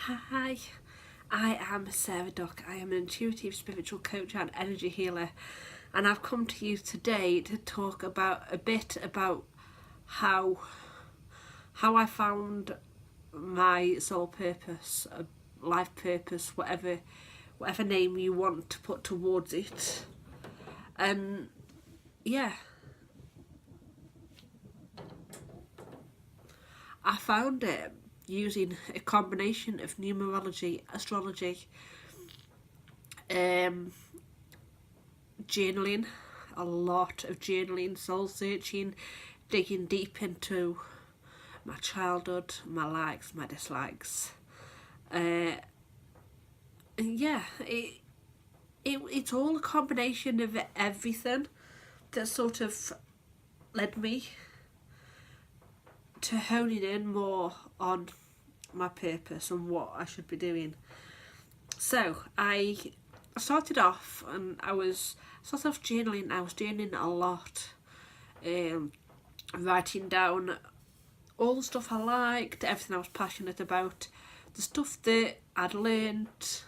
Hi, I am Sarah Duck. I am an intuitive spiritual coach and energy healer, and I've come to you today to talk about a bit about how I found my soul purpose, life purpose, whatever name you want to put towards it. Yeah, I found it using a combination of numerology, astrology, journaling, a lot of journaling, soul searching, digging deep into my childhood, my likes, my dislikes. And yeah, it's all a combination of everything that sort of led me to honing in more on my purpose and what I should be doing. So I started off and I was journaling. I was journaling a lot, writing down all the stuff I liked, everything I was passionate about, the stuff that I'd learnt,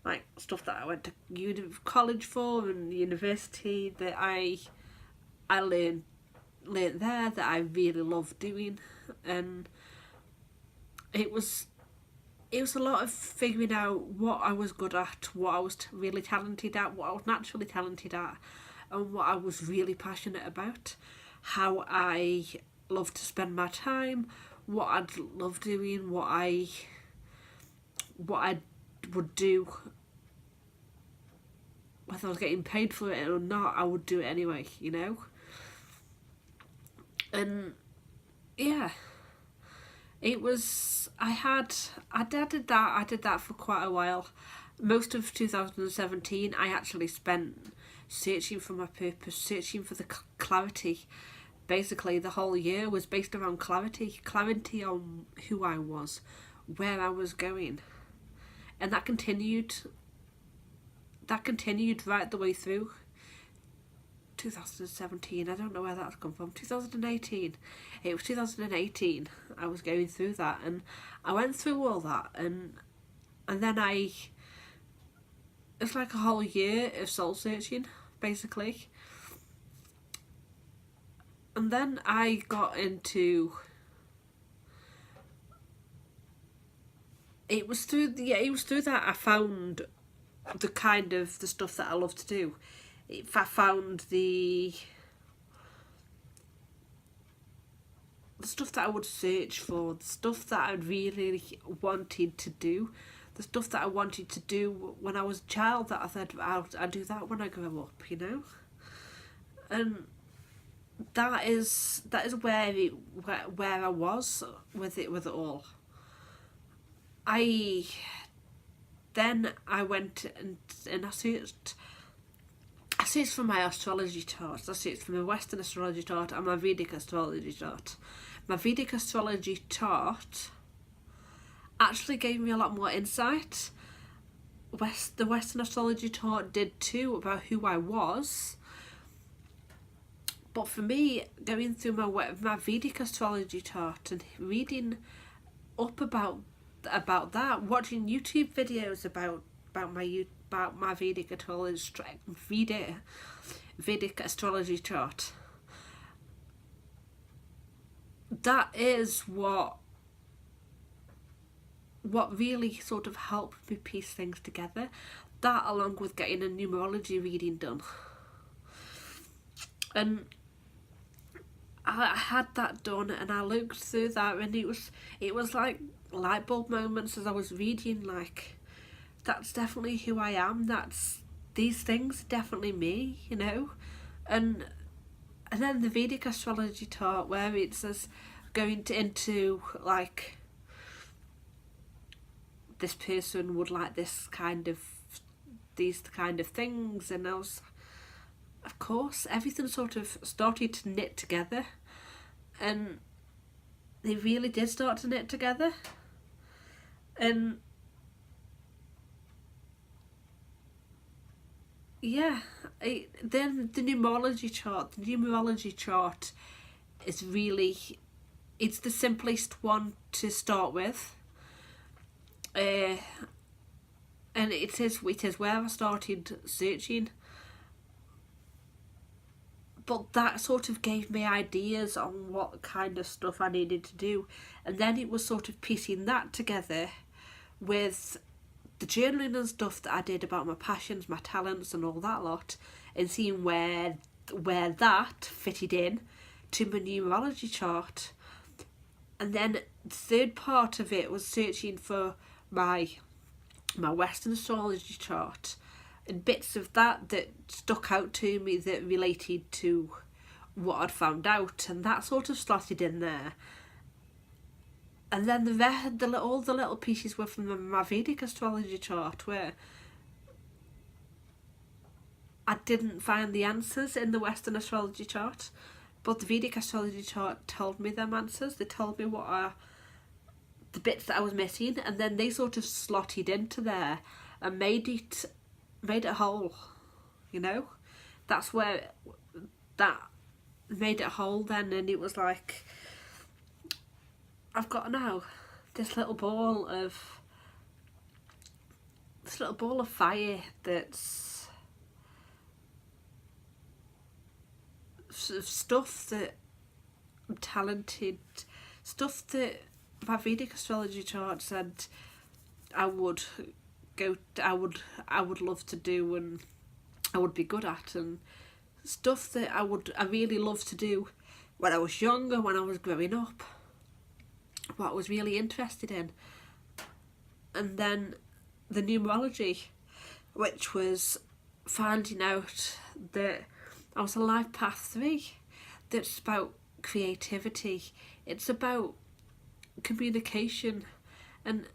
like stuff that I went to college for and university that I learned there that I really loved doing. And it was a lot of figuring out what I was good at, what I was really talented at, what I was naturally talented at, and what I was really passionate about, how I love to spend my time, what I'd love doing, what I would do, whether I was getting paid for it or not, I would do it anyway, you know. And yeah, it was, I did that for quite a while. Most of 2017 I actually spent searching for my purpose, searching for the clarity. Basically the whole year was based around clarity on who I was, where I was going. And that continued right the way through 2017. I don't know where that's come from. 2018. It was 2018. I was going through that, and I went through all that, and then it's like a whole year of soul searching, basically. And then I got into, it was through that I found the stuff that I love to do. If I found the stuff that I would search for, the stuff that I really wanted to do, the stuff that I wanted to do when I was a child, that I said I'll do that when I grow up, you know. And that is where I was with it all. I went and I searched for my astrology chart. I searched for my Western astrology chart and my Vedic astrology chart. My Vedic astrology chart actually gave me a lot more insight. The Western astrology chart did too, about who I was. But for me, going through my Vedic astrology chart and reading up about that, watching YouTube videos about my Vedic astrology chart, that is what really sort of helped me piece things together. That, along with getting a numerology reading done, and I had that done, and I looked through that, and it was like light bulb moments as I was reading, like, that's definitely who I am, these things are definitely me, you know. And then the Vedic astrology chart, where it says going into like, this person would like these kind of things, and I was, of course, everything sort of started to knit together, and they really did start to knit together. And yeah, then the numerology chart is really, it's the simplest one to start with. and it is where I started searching. But that sort of gave me ideas on what kind of stuff I needed to do. And then it was sort of piecing that together with the journaling and stuff that I did about my passions, my talents and all that lot, and seeing where that fitted in to my numerology chart. And then the third part of it was searching for my Western astrology chart, and bits of that stuck out to me that related to what I'd found out, and that sort of slotted in there. And then all the little pieces were from my Vedic astrology chart, where I didn't find the answers in the Western astrology chart, but the Vedic astrology chart told me them answers. They told me what are the bits that I was missing, and then they sort of slotted into there and made it whole, you know. That's where that made it whole then, and it was like, I've got now this little ball of fire that's stuff that I'm talented, stuff that my Vedic astrology chart said I would love to do and I would be good at, and stuff that I really loved to do when I was younger, when I was growing up, what I was really interested in. And then the numerology, which was finding out that I was a life path 3, that's about creativity, it's about communication and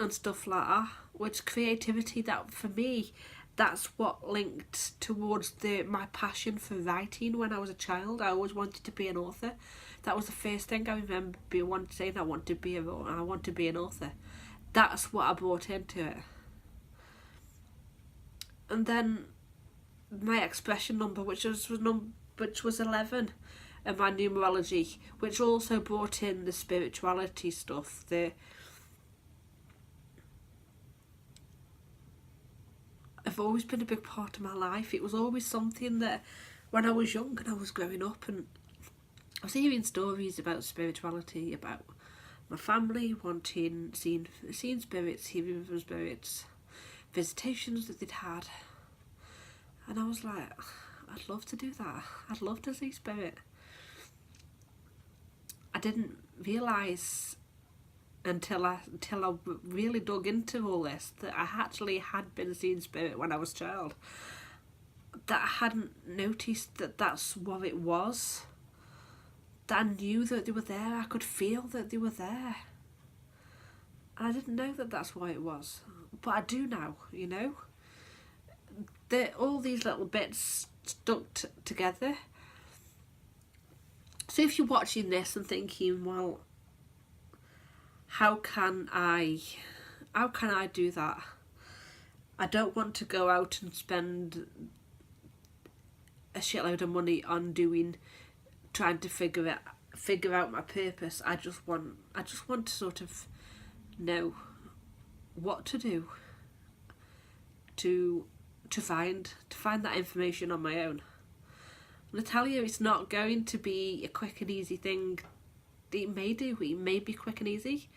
stuff like that, which creativity, that for me, that's what linked towards my passion for writing when I was a child. I always wanted to be an author. That was the first thing I remember saying, I want to be an author. That's what I brought into it. And then my expression number, which was 11, and my numerology, which also brought in the spirituality stuff, have always been a big part of my life. It was always something that when I was young and I was growing up, and I was hearing stories about spirituality, about my family seeing spirits, hearing from spirits, visitations that they'd had, and I was like, I'd love to do that. I'd love to see spirit. I didn't realise until I really dug into all this that I actually had been seeing spirit when I was a child. That I hadn't noticed that that's what it was. That I knew that they were there. I could feel that they were there. And I didn't know that that's what it was. But I do now, you know. All these little bits stuck together. So if you're watching this and thinking, well, how can I do that? I don't want to go out and spend a shitload of money on trying to figure out my purpose. I just want to sort of know what to do to find that information on my own. And I tell you, it's not going to be a quick and easy thing. It may be quick and easy,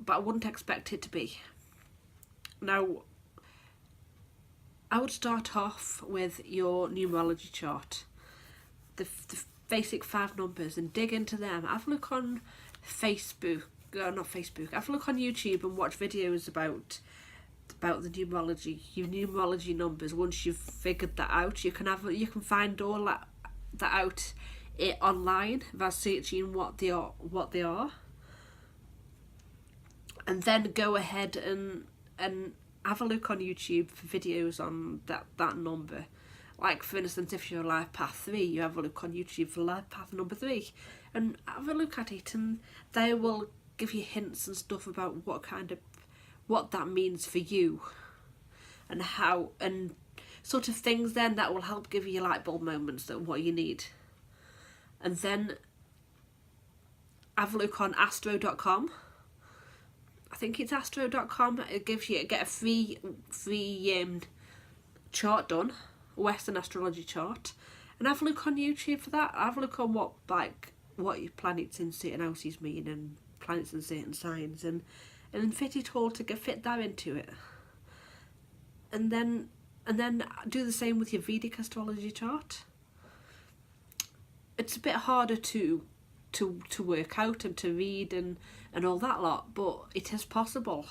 but I wouldn't expect it to be. Now, I would start off with your numerology chart, the basic 5 numbers, and dig into them. Have a look on Facebook, not Facebook, have a look on YouTube and watch videos about the numerology, your numerology numbers. Once you've figured that out, you can find all that out online by searching what they are, and then go ahead and have a look on YouTube for videos on that number. Like, for instance, if you're life path 3, you have a look on YouTube for life path number 3 and have a look at it, and they will give you hints and stuff about what that means for you, and how, and sort of things then that will help give you light bulb moments, that what you need. And then have a look on astro.com. I think it's astro.com. It gives you, get a free chart done, Western astrology chart, and have a look on YouTube for that. Have a look on what your planets in certain houses mean, and planets in certain signs, and fit it all to fit that into it, and then do the same with your Vedic astrology chart. It's a bit harder to work out and to read and all that lot, but it is possible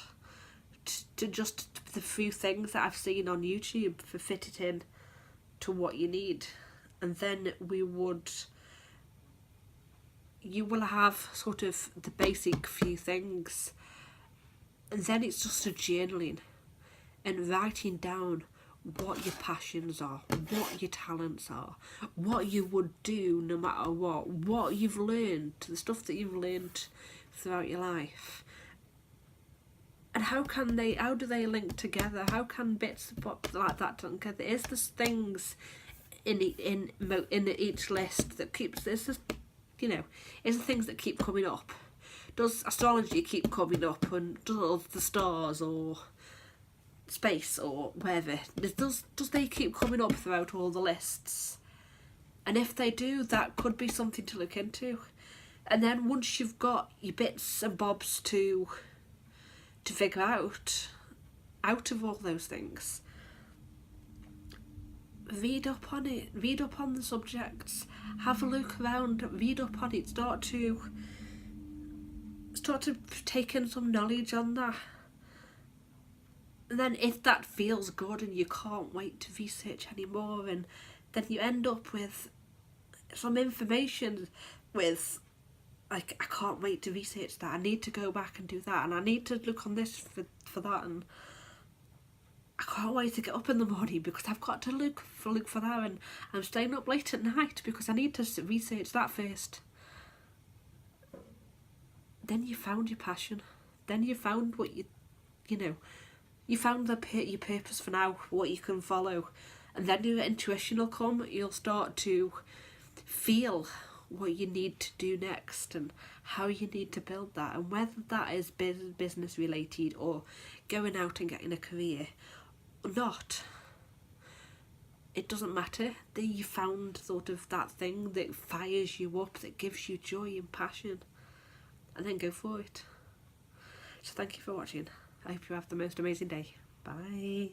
to just the few things that I've seen on YouTube for fit it in to what you need, and then you will have sort of the basic few things, and then it's just a journaling and writing down what your passions are, what your talents are, what you would do no matter what you've learned, the stuff that you've learned throughout your life, and how do they link together? How can bits like that link together? Is there things in each list that keeps this? Is there things that keep coming up? Does astrology keep coming up, and does the stars or space or wherever, does they keep coming up throughout all the lists? And if they do, that could be something to look into. And then once you've got your bits and bobs to figure out of all those things, read up on it, read up on the subjects, have a look around, read up on it, start to take in some knowledge on that. And then if that feels good and you can't wait to research anymore, and then you end up with some information with, like, I can't wait to research that, I need to go back and do that, and I need to look on this for that, and I can't wait to get up in the morning because I've got to look for that, and I'm staying up late at night because I need to research that first. Then you found your passion. Then you found what you found your purpose for now, what you can follow, and then your intuition will come. You'll start to feel what you need to do next and how you need to build that, and whether that is business related or going out and getting a career or not. It doesn't matter. That you found sort of that thing that fires you up, that gives you joy and passion, and then go for it. So thank you for watching. I hope you have the most amazing day. Bye.